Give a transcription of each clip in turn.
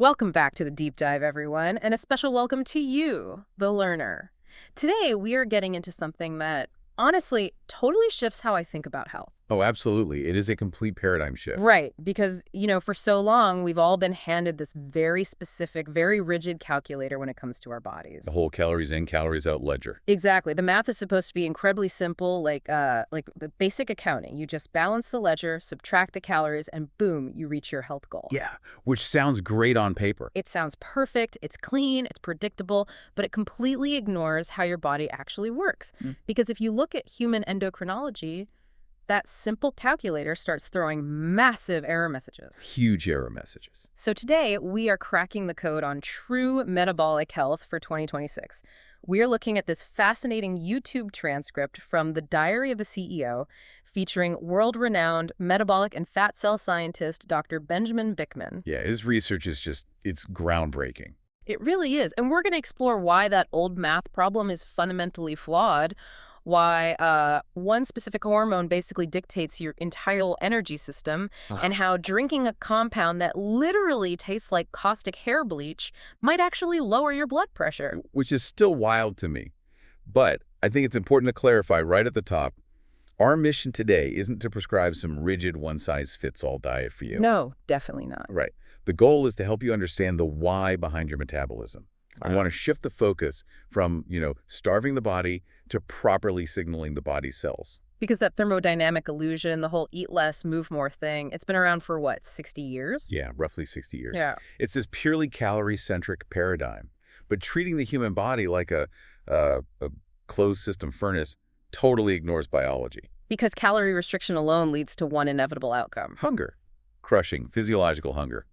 Welcome back to the deep dive, everyone, and a special welcome to you, the learner. Today, we are getting into something that, honestly, totally shifts how I think about health. Oh, absolutely. It is a complete paradigm shift. Right, because, for so long, we've all been handed this very specific, very rigid calculator when it comes to our bodies. The whole calories in, calories out ledger. Exactly. The math is supposed to be incredibly simple, like the basic accounting. You just balance the ledger, subtract the calories, and boom, you reach your health goal. Yeah, which sounds great on paper. It sounds perfect, it's clean, it's predictable, but it completely ignores how your body actually works. Because if you look at human endocrinology, that simple calculator starts throwing massive error messages. Huge error messages. So today, we are cracking the code on true metabolic health for 2026. We're looking at this fascinating YouTube transcript from The Diary of a CEO featuring world-renowned metabolic and fat cell scientist Dr. Benjamin Bikman. Yeah, his research is it's groundbreaking. It really is. And we're going to explore why that old math problem is fundamentally flawed, why one specific hormone basically dictates your entire energy system, and how drinking a compound that literally tastes like caustic hair bleach might actually lower your blood pressure. Which is still wild to me. But I think it's important to clarify right at the top, our mission today isn't to prescribe some rigid one-size-fits-all diet for you. No, definitely not. Right. The goal is to help you understand the why behind your metabolism. I want to shift the focus from, starving the body to properly signaling the body's cells. Because that thermodynamic illusion, the whole eat less, move more thing, it's been around for, what, 60 years? Yeah, roughly 60 years. Yeah. It's this purely calorie-centric paradigm. But treating the human body like a closed-system furnace totally ignores biology. Because calorie restriction alone leads to one inevitable outcome. Hunger. Crushing physiological hunger.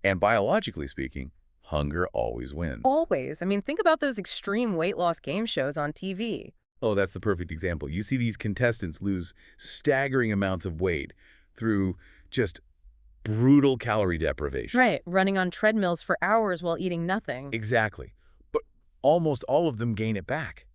And biologically speaking, hunger always wins. Always. I mean, think about those extreme weight loss game shows on TV. Oh, that's the perfect example. You see these contestants lose staggering amounts of weight through just brutal calorie deprivation. Right, running on treadmills for hours while eating nothing. Exactly. But almost all of them gain it back.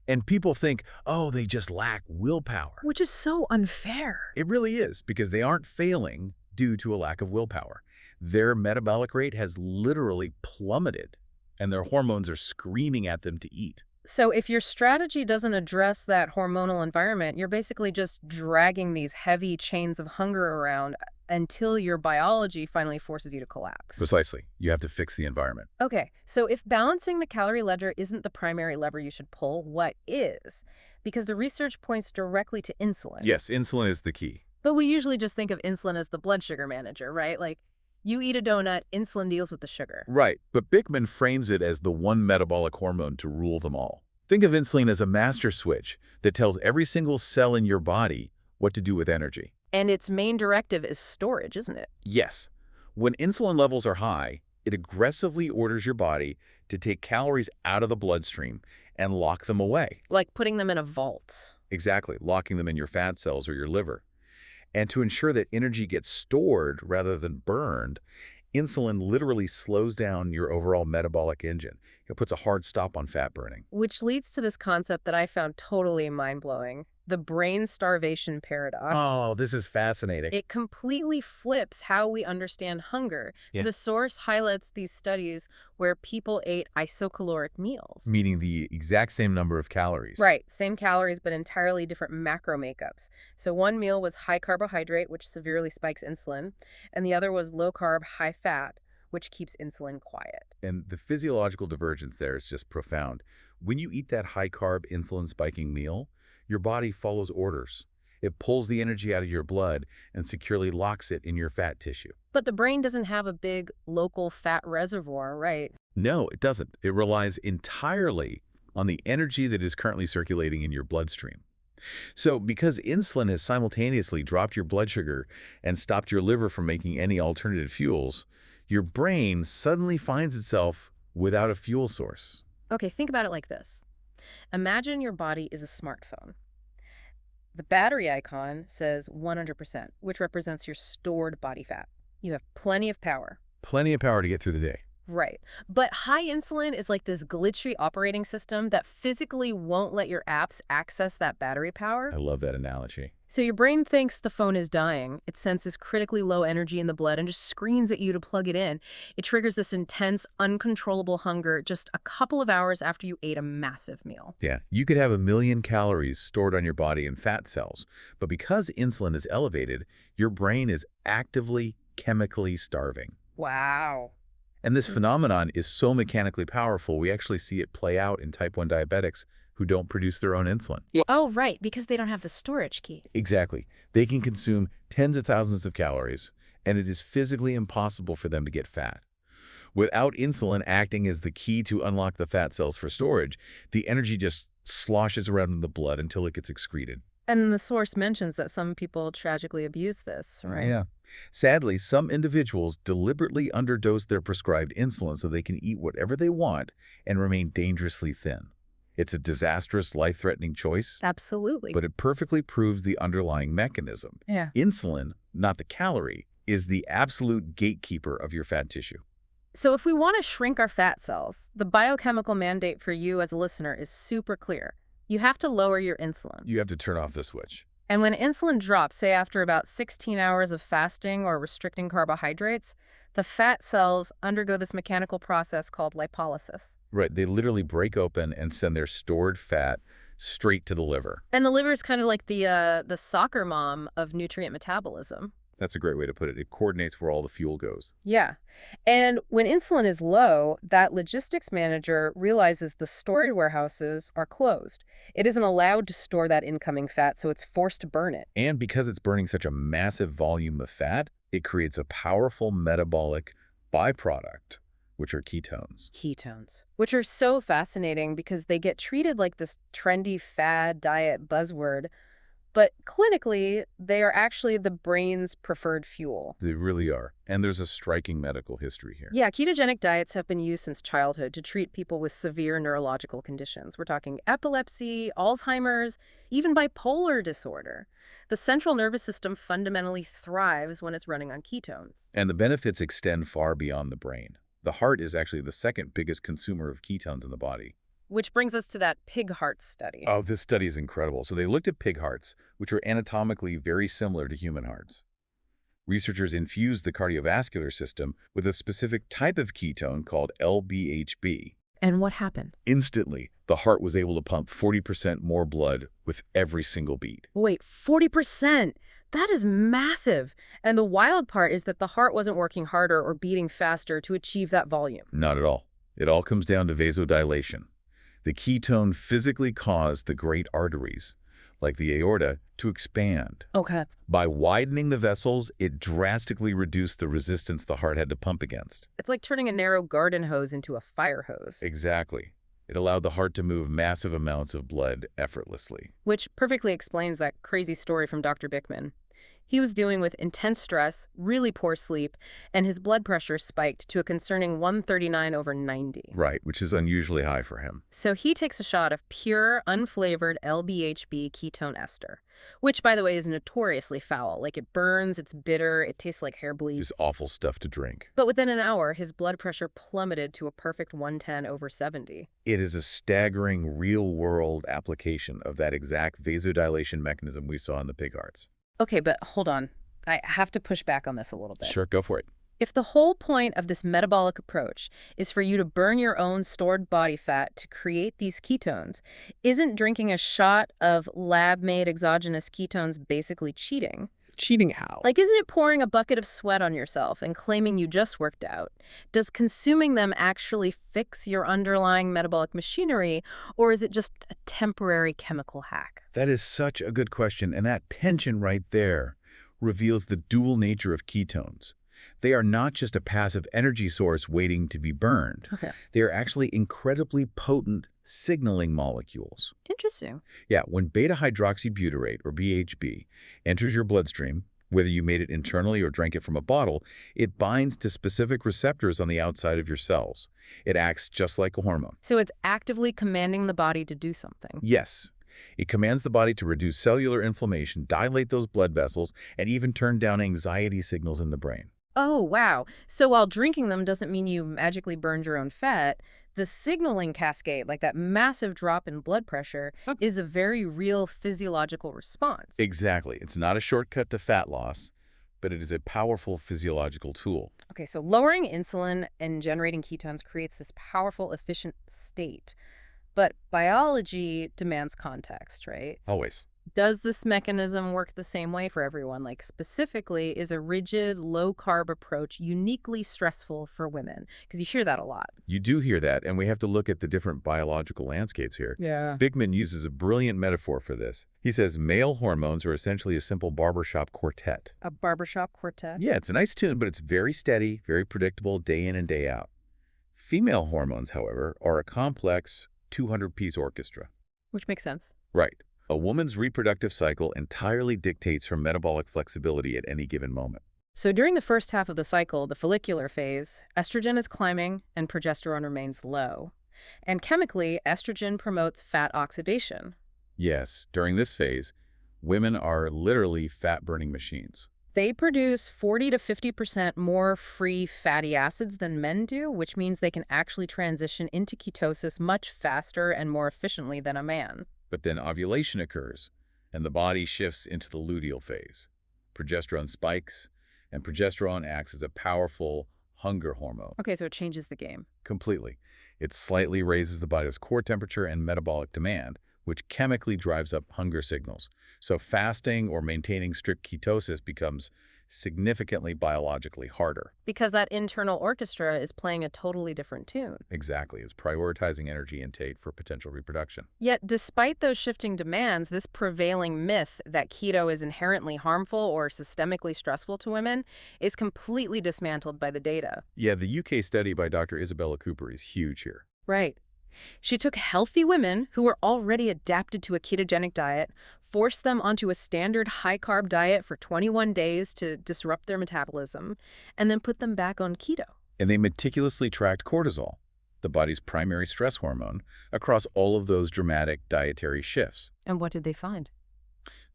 And people think, oh, they just lack willpower. Which is so unfair. It really is, because they aren't failing due to a lack of willpower. Their metabolic rate has literally plummeted, and their hormones are screaming at them to eat. So if your strategy doesn't address that hormonal environment, you're basically just dragging these heavy chains of hunger around until your biology finally forces you to collapse. Precisely. You have to fix the environment. Okay, so if balancing the calorie ledger isn't the primary lever you should pull, what is? Because the research points directly to insulin. Yes, insulin is the key. But we usually just think of insulin as the blood sugar manager, right? Like, you eat a donut, insulin deals with the sugar. Right, but Bikman frames it as the one metabolic hormone to rule them all. Think of insulin as a master switch that tells every single cell in your body what to do with energy. And its main directive is storage, isn't it? Yes. When insulin levels are high, it aggressively orders your body to take calories out of the bloodstream and lock them away. Like putting them in a vault. Exactly, locking them in your fat cells or your liver. And to ensure that energy gets stored rather than burned, insulin literally slows down your overall metabolic engine. It puts a hard stop on fat burning. Which leads to this concept that I found totally mind-blowing. The brain starvation paradox. Oh, this is fascinating. It completely flips how we understand hunger. So the source highlights these studies where people ate isocaloric meals. Meaning the exact same number of calories. Right, same calories but entirely different macro makeups. So one meal was high carbohydrate, which severely spikes insulin, and the other was low carb, high fat, which keeps insulin quiet. And the physiological divergence there is just profound. When you eat that high carb, insulin spiking meal, your body follows orders. It pulls the energy out of your blood and securely locks it in your fat tissue. But the brain doesn't have a big local fat reservoir, right? No, it doesn't. It relies entirely on the energy that is currently circulating in your bloodstream. So because insulin has simultaneously dropped your blood sugar and stopped your liver from making any alternative fuels, your brain suddenly finds itself without a fuel source. Okay, think about it like this. Imagine your body is a smartphone. The battery icon says 100%, which represents your stored body fat. You have plenty of power. Plenty of power to get through the day. Right. But high insulin is like this glitchy operating system that physically won't let your apps access that battery power. I love that analogy. So your brain thinks the phone is dying. It senses critically low energy in the blood and just screams at you to plug it in. It triggers this intense, uncontrollable hunger just a couple of hours after you ate a massive meal. Yeah, you could have 1 million calories stored on your body in fat cells, but because insulin is elevated, your brain is actively chemically starving. Wow. And this phenomenon is so mechanically powerful, we actually see it play out in type 1 diabetics who don't produce their own insulin. Yeah. Oh, right, because they don't have the storage key. Exactly. They can consume tens of thousands of calories, and it is physically impossible for them to get fat. Without insulin acting as the key to unlock the fat cells for storage, the energy just sloshes around in the blood until it gets excreted. And the source mentions that some people tragically abuse this, right? Yeah. Sadly, some individuals deliberately underdose their prescribed insulin so they can eat whatever they want and remain dangerously thin. It's a disastrous, life-threatening choice, Absolutely. but it perfectly proves the underlying mechanism. Yeah. Insulin, not the calorie, is the absolute gatekeeper of your fat tissue. So if we want to shrink our fat cells, the biochemical mandate for you as a listener is super clear. You have to lower your insulin. You have to turn off the switch. And when insulin drops, say after about 16 hours of fasting or restricting carbohydrates, the fat cells undergo this mechanical process called lipolysis. Right, they literally break open and send their stored fat straight to the liver. And the liver is kind of like the soccer mom of nutrient metabolism. That's a great way to put it. It coordinates where all the fuel goes. Yeah. And when insulin is low, that logistics manager realizes the storage warehouses are closed. It isn't allowed to store that incoming fat, so it's forced to burn it. And because it's burning such a massive volume of fat, it creates a powerful metabolic byproduct, which are ketones. Ketones, which are so fascinating because they get treated like this trendy fad diet buzzword, but clinically, they are actually the brain's preferred fuel. They really are. And there's a striking medical history here. Yeah, ketogenic diets have been used since childhood to treat people with severe neurological conditions. We're talking epilepsy, Alzheimer's, even bipolar disorder. The central nervous system fundamentally thrives when it's running on ketones. And the benefits extend far beyond the brain. The heart is actually the second biggest consumer of ketones in the body. Which brings us to that pig heart study. Oh, this study is incredible. So they looked at pig hearts, which are anatomically very similar to human hearts. Researchers infused the cardiovascular system with a specific type of ketone called LBHB. And what happened? Instantly, the heart was able to pump 40% more blood with every single beat. Wait, 40%? That is massive. And the wild part is that the heart wasn't working harder or beating faster to achieve that volume. Not at all. It all comes down to vasodilation. The ketone physically caused the great arteries, like the aorta, to expand. Okay. By widening the vessels, it drastically reduced the resistance the heart had to pump against. It's like turning a narrow garden hose into a fire hose. Exactly. It allowed the heart to move massive amounts of blood effortlessly. Which perfectly explains that crazy story from Dr. Bikman. He was dealing with intense stress, really poor sleep, and his blood pressure spiked to a concerning 139/90. Right, which is unusually high for him. So he takes a shot of pure, unflavored LBHB ketone ester, which, by the way, is notoriously foul. Like, it burns, it's bitter, it tastes like hair bleach. Just awful stuff to drink. But within an hour, his blood pressure plummeted to a perfect 110/70. It is a staggering real-world application of that exact vasodilation mechanism we saw in the pig hearts. Okay, but hold on. I have to push back on this a little bit. Sure, go for it. If the whole point of this metabolic approach is for you to burn your own stored body fat to create these ketones, isn't drinking a shot of lab-made exogenous ketones basically cheating? Cheating how? Like, isn't it pouring a bucket of sweat on yourself and claiming you just worked out? Does consuming them actually fix your underlying metabolic machinery, or is it just a temporary chemical hack? That is such a good question, and that tension right there reveals the dual nature of ketones. They are not just a passive energy source waiting to be burned. Okay. They are actually incredibly potent signaling molecules. Interesting. Yeah, when beta-hydroxybutyrate, or BHB, enters your bloodstream, whether you made it internally or drank it from a bottle, it binds to specific receptors on the outside of your cells. It acts just like a hormone. So it's actively commanding the body to do something. Yes. It commands the body to reduce cellular inflammation, dilate those blood vessels, and even turn down anxiety signals in the brain. Oh, wow. So while drinking them doesn't mean you magically burned your own fat, the signaling cascade, like that massive drop in blood pressure, Huh. is a very real physiological response. Exactly. It's not a shortcut to fat loss, but it is a powerful physiological tool. Okay, so lowering insulin and generating ketones creates this powerful, efficient state. But biology demands context, right? Always. Does this mechanism work the same way for everyone? Like, specifically, is a rigid, low-carb approach uniquely stressful for women? Because you hear that a lot. You do hear that, and we have to look at the different biological landscapes here. Yeah. Bikman uses a brilliant metaphor for this. He says male hormones are essentially a simple barbershop quartet. A barbershop quartet? Yeah, it's a nice tune, but it's very steady, very predictable day in and day out. Female hormones, however, are a complex 200-piece orchestra. Which makes sense. Right. A woman's reproductive cycle entirely dictates her metabolic flexibility at any given moment. So during the first half of the cycle, the follicular phase, estrogen is climbing and progesterone remains low. And chemically, estrogen promotes fat oxidation. Yes, during this phase, women are literally fat-burning machines. They produce 40 to 50% more free fatty acids than men do, which means they can actually transition into ketosis much faster and more efficiently than a man. But then ovulation occurs, and the body shifts into the luteal phase. Progesterone spikes, and progesterone acts as a powerful hunger hormone. Okay, so it changes the game. Completely. It slightly raises the body's core temperature and metabolic demand, which chemically drives up hunger signals. So fasting or maintaining strict ketosis becomes significantly biologically harder. Because that internal orchestra is playing a totally different tune. Exactly. It's prioritizing energy intake for potential reproduction. Yet, despite those shifting demands, this prevailing myth that keto is inherently harmful or systemically stressful to women is completely dismantled by the data. Yeah, the UK study by Dr. Isabella Cooper is huge here. Right. She took healthy women who were already adapted to a ketogenic diet, forced them onto a standard high-carb diet for 21 days to disrupt their metabolism, and then put them back on keto. And they meticulously tracked cortisol, the body's primary stress hormone, across all of those dramatic dietary shifts. And what did they find?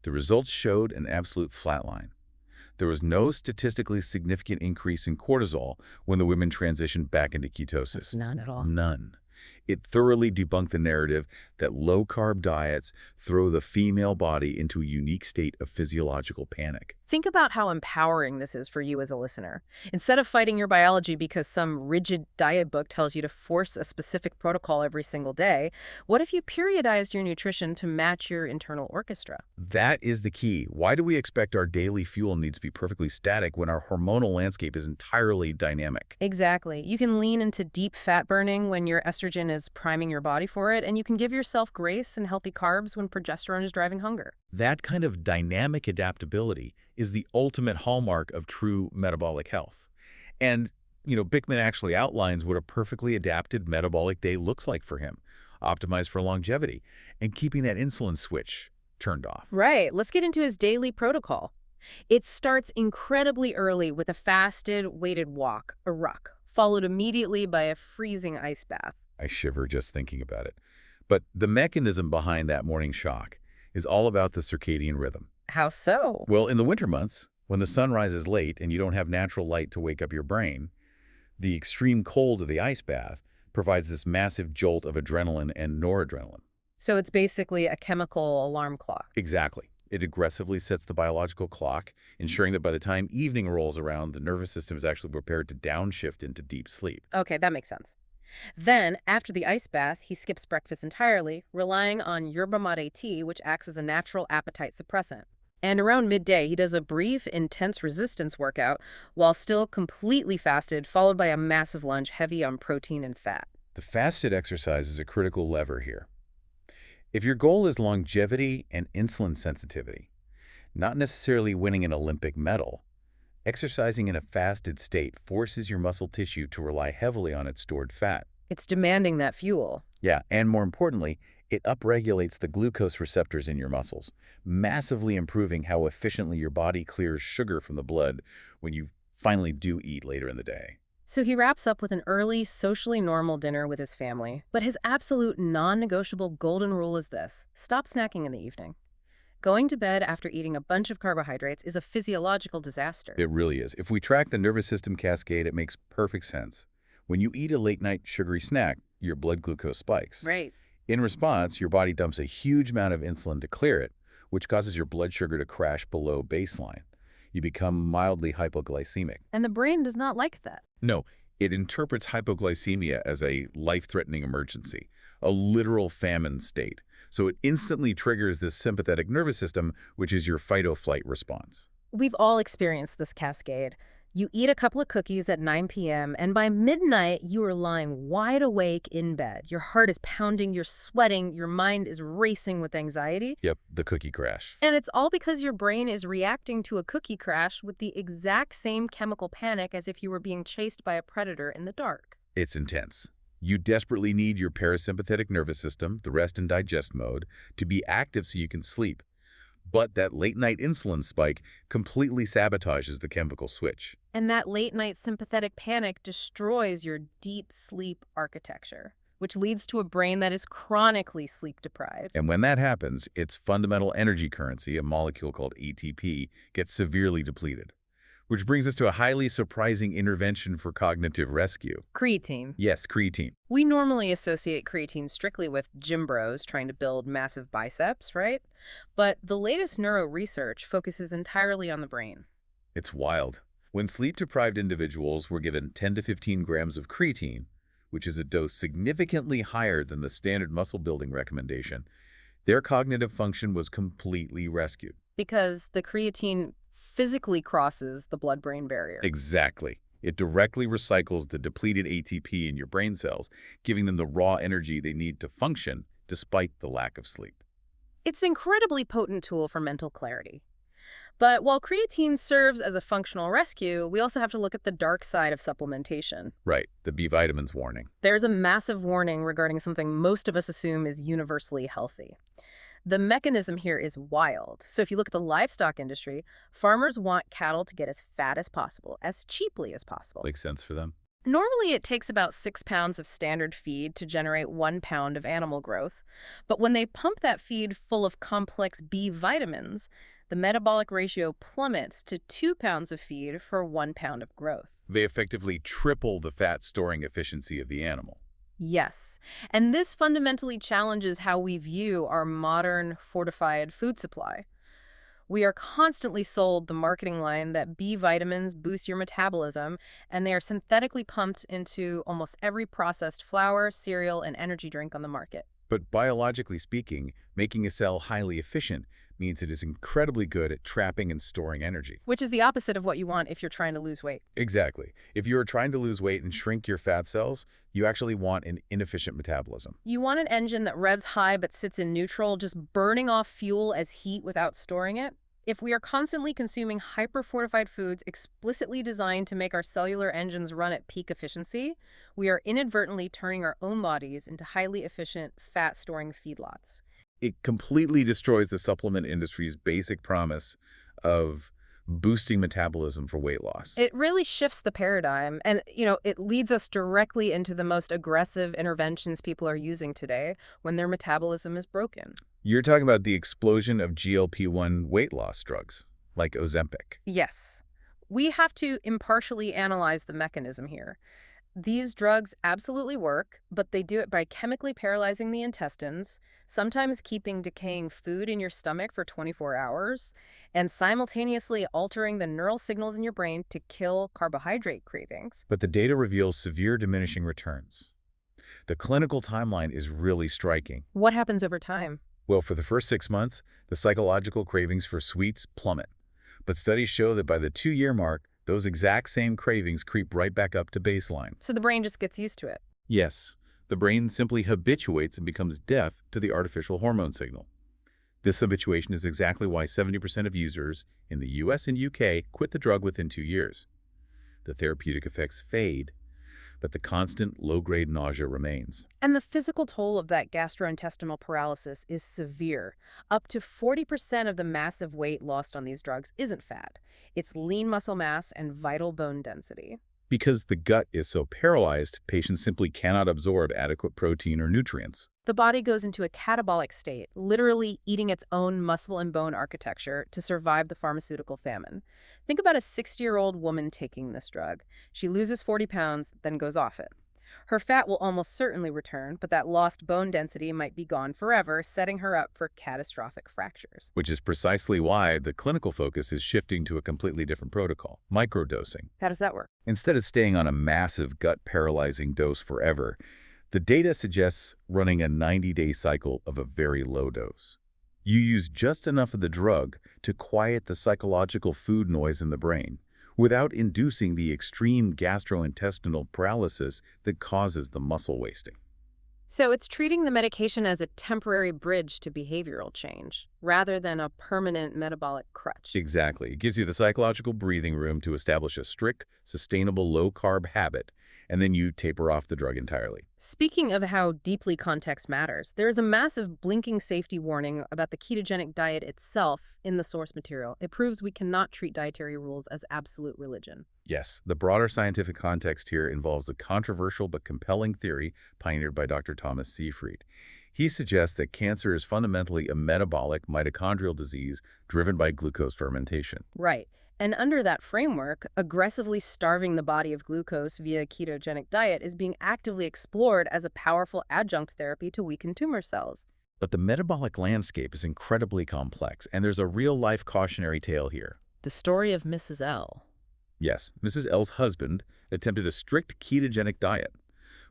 The results showed an absolute flatline. There was no statistically significant increase in cortisol when the women transitioned back into ketosis. None at all. None. It thoroughly debunked the narrative that low-carb diets throw the female body into a unique state of physiological panic. Think about how empowering this is for you as a listener. Instead of fighting your biology because some rigid diet book tells you to force a specific protocol every single day, what if you periodized your nutrition to match your internal orchestra? That is the key. Why do we expect our daily fuel needs to be perfectly static when our hormonal landscape is entirely dynamic? Exactly. You can lean into deep fat burning when your estrogen is priming your body for it, and you can give yourself grace and healthy carbs when progesterone is driving hunger. That kind of dynamic adaptability is the ultimate hallmark of true metabolic health. And, Bikman actually outlines what a perfectly adapted metabolic day looks like for him, optimized for longevity, and keeping that insulin switch turned off. Right. Let's get into his daily protocol. It starts incredibly early with a fasted, weighted walk, a ruck, followed immediately by a freezing ice bath. I shiver just thinking about it. But the mechanism behind that morning shock is all about the circadian rhythm. How so? Well, in the winter months, when the sun rises late and you don't have natural light to wake up your brain, the extreme cold of the ice bath provides this massive jolt of adrenaline and noradrenaline. So it's basically a chemical alarm clock. Exactly. It aggressively sets the biological clock, ensuring that by the time evening rolls around, the nervous system is actually prepared to downshift into deep sleep. Okay, that makes sense. Then, after the ice bath, he skips breakfast entirely, relying on yerba mate tea, which acts as a natural appetite suppressant. And around midday, he does a brief, intense resistance workout while still completely fasted, followed by a massive lunch heavy on protein and fat. The fasted exercise is a critical lever here. If your goal is longevity and insulin sensitivity, not necessarily winning an Olympic medal, exercising in a fasted state forces your muscle tissue to rely heavily on its stored fat. It's demanding that fuel. Yeah, and more importantly, it upregulates the glucose receptors in your muscles, massively improving how efficiently your body clears sugar from the blood when you finally do eat later in the day. So he wraps up with an early, socially normal dinner with his family. But his absolute non-negotiable golden rule is this: stop snacking in the evening. Going to bed after eating a bunch of carbohydrates is a physiological disaster. It really is. If we track the nervous system cascade, it makes perfect sense. When you eat a late-night sugary snack, your blood glucose spikes. Right. In response, your body dumps a huge amount of insulin to clear it, which causes your blood sugar to crash below baseline. You become mildly hypoglycemic. And the brain does not like that. No, it interprets hypoglycemia as a life-threatening emergency, a literal famine state. So it instantly triggers this sympathetic nervous system, which is your fight-or-flight response. We've all experienced this cascade. You eat a couple of cookies at 9 p.m., and by midnight, you are lying wide awake in bed. Your heart is pounding, you're sweating, your mind is racing with anxiety. Yep, the cookie crash. And it's all because your brain is reacting to a cookie crash with the exact same chemical panic as if you were being chased by a predator in the dark. It's intense. You desperately need your parasympathetic nervous system, the rest and digest mode, to be active so you can sleep. But that late-night insulin spike completely sabotages the chemical switch. And that late-night sympathetic panic destroys your deep sleep architecture, which leads to a brain that is chronically sleep-deprived. And when that happens, its fundamental energy currency, a molecule called ATP, gets severely depleted. Which brings us to a highly surprising intervention for cognitive rescue. Creatine. Yes, creatine. We normally associate creatine strictly with gym bros trying to build massive biceps, right? But the latest neuro research focuses entirely on the brain. It's wild. When sleep-deprived individuals were given 10 to 15 grams of creatine, which is a dose significantly higher than the standard muscle-building recommendation, their cognitive function was completely rescued. Because the creatine physically crosses the blood-brain barrier. Exactly. It directly recycles the depleted ATP in your brain cells, giving them the raw energy they need to function despite the lack of sleep. It's an incredibly potent tool for mental clarity. But while creatine serves as a functional rescue, we also have to look at the dark side of supplementation. Right, the B vitamins warning. There's a massive warning regarding something most of us assume is universally healthy. The mechanism here is wild. So if you look at the livestock industry, farmers want cattle to get as fat as possible, as cheaply as possible. Makes sense for them. Normally, it takes about 6 pounds of standard feed to generate 1 pound of animal growth. But when they pump that feed full of complex B vitamins, the metabolic ratio plummets to 2 pounds of feed for 1 pound of growth. They effectively triple the fat storing efficiency of the animal. Yes, and this fundamentally challenges how we view our modern fortified food supply. We are constantly sold the marketing line that B vitamins boost your metabolism, and they are synthetically pumped into almost every processed flour, cereal, and energy drink on the market. But biologically speaking, making a cell highly efficient means it is incredibly good at trapping and storing energy. Which is the opposite of what you want if you're trying to lose weight. Exactly. If you are trying to lose weight and shrink your fat cells, you actually want an inefficient metabolism. You want an engine that revs high but sits in neutral, just burning off fuel as heat without storing it. If we are constantly consuming hyper-fortified foods explicitly designed to make our cellular engines run at peak efficiency, we are inadvertently turning our own bodies into highly efficient, fat-storing feedlots. It completely destroys the supplement industry's basic promise of boosting metabolism for weight loss. It really shifts the paradigm, and, it leads us directly into the most aggressive interventions people are using today when their metabolism is broken. You're talking about the explosion of GLP-1 weight loss drugs, like Ozempic. Yes. We have to impartially analyze the mechanism here. These drugs absolutely work, but they do it by chemically paralyzing the intestines, sometimes keeping decaying food in your stomach for 24 hours, and simultaneously altering the neural signals in your brain to kill carbohydrate cravings. But the data reveals severe diminishing returns. The clinical timeline is really striking. What happens over time? Well, for the first 6 months, the psychological cravings for sweets plummet. But studies show that by the 2-year mark, those exact same cravings creep right back up to baseline. So the brain just gets used to it. Yes, the brain simply habituates and becomes deaf to the artificial hormone signal. This habituation is exactly why 70% of users in the US and UK quit the drug within 2 years. The therapeutic effects fade, but the constant low-grade nausea remains. And the physical toll of that gastrointestinal paralysis is severe. Up to 40% of the massive weight lost on these drugs isn't fat. It's lean muscle mass and vital bone density. Because the gut is so paralyzed, patients simply cannot absorb adequate protein or nutrients. The body goes into a catabolic state, literally eating its own muscle and bone architecture to survive the pharmaceutical famine. Think about a 60-year-old woman taking this drug. She loses 40 pounds, then goes off it. Her fat will almost certainly return, but that lost bone density might be gone forever, setting her up for catastrophic fractures. Which is precisely why the clinical focus is shifting to a completely different protocol, microdosing. How does that work? Instead of staying on a massive gut-paralyzing dose forever, the data suggests running a 90-day cycle of a very low dose. You use just enough of the drug to quiet the psychological food noise in the brain, without inducing the extreme gastrointestinal paralysis that causes the muscle wasting. So it's treating the medication as a temporary bridge to behavioral change, rather than a permanent metabolic crutch. Exactly. It gives you the psychological breathing room to establish a strict, sustainable low-carb habit, and then you taper off the drug entirely. Speaking of how deeply context matters, there is a massive blinking safety warning about the ketogenic diet itself in the source material. It proves we cannot treat dietary rules as absolute religion. Yes, the broader scientific context here involves a controversial but compelling theory pioneered by Dr. Thomas Seyfried. He suggests that cancer is fundamentally a metabolic mitochondrial disease driven by glucose fermentation. Right. And under that framework, aggressively starving the body of glucose via a ketogenic diet is being actively explored as a powerful adjunct therapy to weaken tumor cells. But the metabolic landscape is incredibly complex, and there's a real-life cautionary tale here. The story of Mrs. L. Yes, Mrs. L's husband attempted a strict ketogenic diet.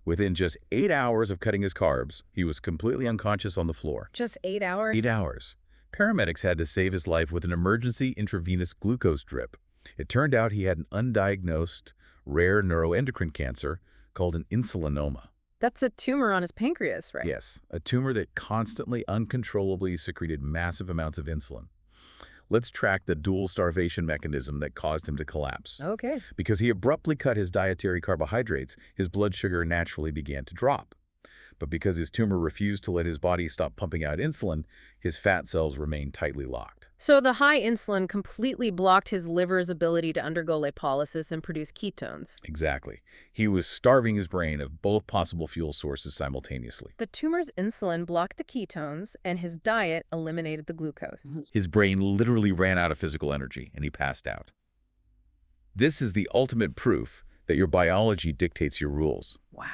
Within just 8 hours of cutting his carbs, he was completely unconscious on the floor. Just 8 hours? 8 hours. Paramedics had to save his life with an emergency intravenous glucose drip. It turned out he had an undiagnosed, rare neuroendocrine cancer called an insulinoma. That's a tumor on his pancreas, right? Yes, a tumor that constantly, uncontrollably secreted massive amounts of insulin. Let's track the dual starvation mechanism that caused him to collapse. Okay. Because he abruptly cut his dietary carbohydrates, his blood sugar naturally began to drop. But because his tumor refused to let his body stop pumping out insulin, his fat cells remained tightly locked. So the high insulin completely blocked his liver's ability to undergo lipolysis and produce ketones. Exactly. He was starving his brain of both possible fuel sources simultaneously. The tumor's insulin blocked the ketones, and his diet eliminated the glucose. His brain literally ran out of physical energy, and he passed out. This is the ultimate proof that your biology dictates your rules. Wow.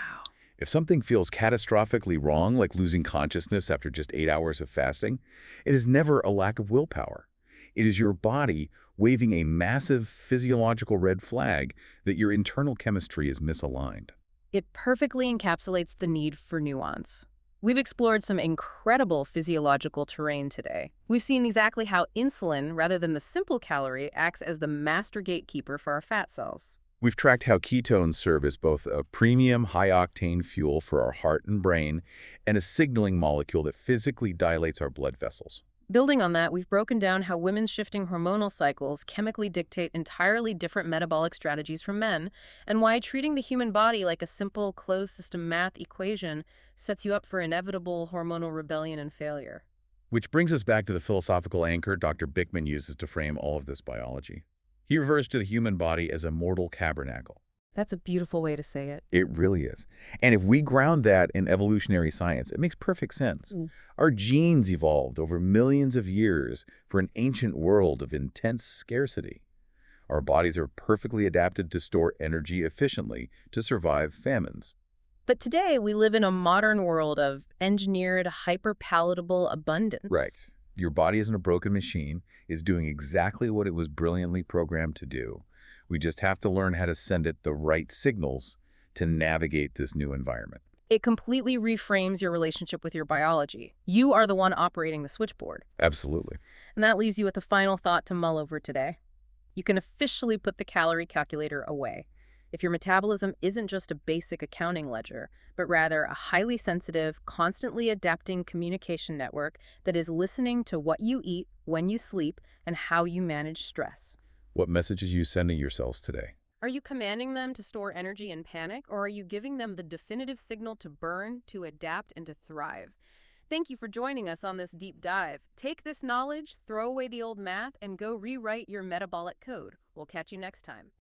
If something feels catastrophically wrong, like losing consciousness after just 8 hours of fasting, it is never a lack of willpower. It is your body waving a massive physiological red flag that your internal chemistry is misaligned. It perfectly encapsulates the need for nuance. We've explored some incredible physiological terrain today. We've seen exactly how insulin, rather than the simple calorie, acts as the master gatekeeper for our fat cells. We've tracked how ketones serve as both a premium high-octane fuel for our heart and brain and a signaling molecule that physically dilates our blood vessels. Building on that, we've broken down how women's shifting hormonal cycles chemically dictate entirely different metabolic strategies from men, and why treating the human body like a simple closed-system math equation sets you up for inevitable hormonal rebellion and failure. Which brings us back to the philosophical anchor Dr. Bikman uses to frame all of this biology. He refers to the human body as a mortal tabernacle. That's a beautiful way to say it. It really is. And if we ground that in evolutionary science, it makes perfect sense. Our genes evolved over millions of years for an ancient world of intense scarcity. Our bodies are perfectly adapted to store energy efficiently to survive famines. But today, we live in a modern world of engineered, hyper-palatable abundance. Right. Your body isn't a broken machine. It's doing exactly what it was brilliantly programmed to do. We just have to learn how to send it the right signals to navigate this new environment. It completely reframes your relationship with your biology. You are the one operating the switchboard. Absolutely. And that leaves you with a final thought to mull over today. You can officially put the calorie calculator away. If your metabolism isn't just a basic accounting ledger, but rather a highly sensitive, constantly adapting communication network that is listening to what you eat, when you sleep, and how you manage stress. What message are you sending your cells today? Are you commanding them to store energy and panic, or are you giving them the definitive signal to burn, to adapt, and to thrive? Thank you for joining us on this deep dive. Take this knowledge, throw away the old math, and go rewrite your metabolic code. We'll catch you next time.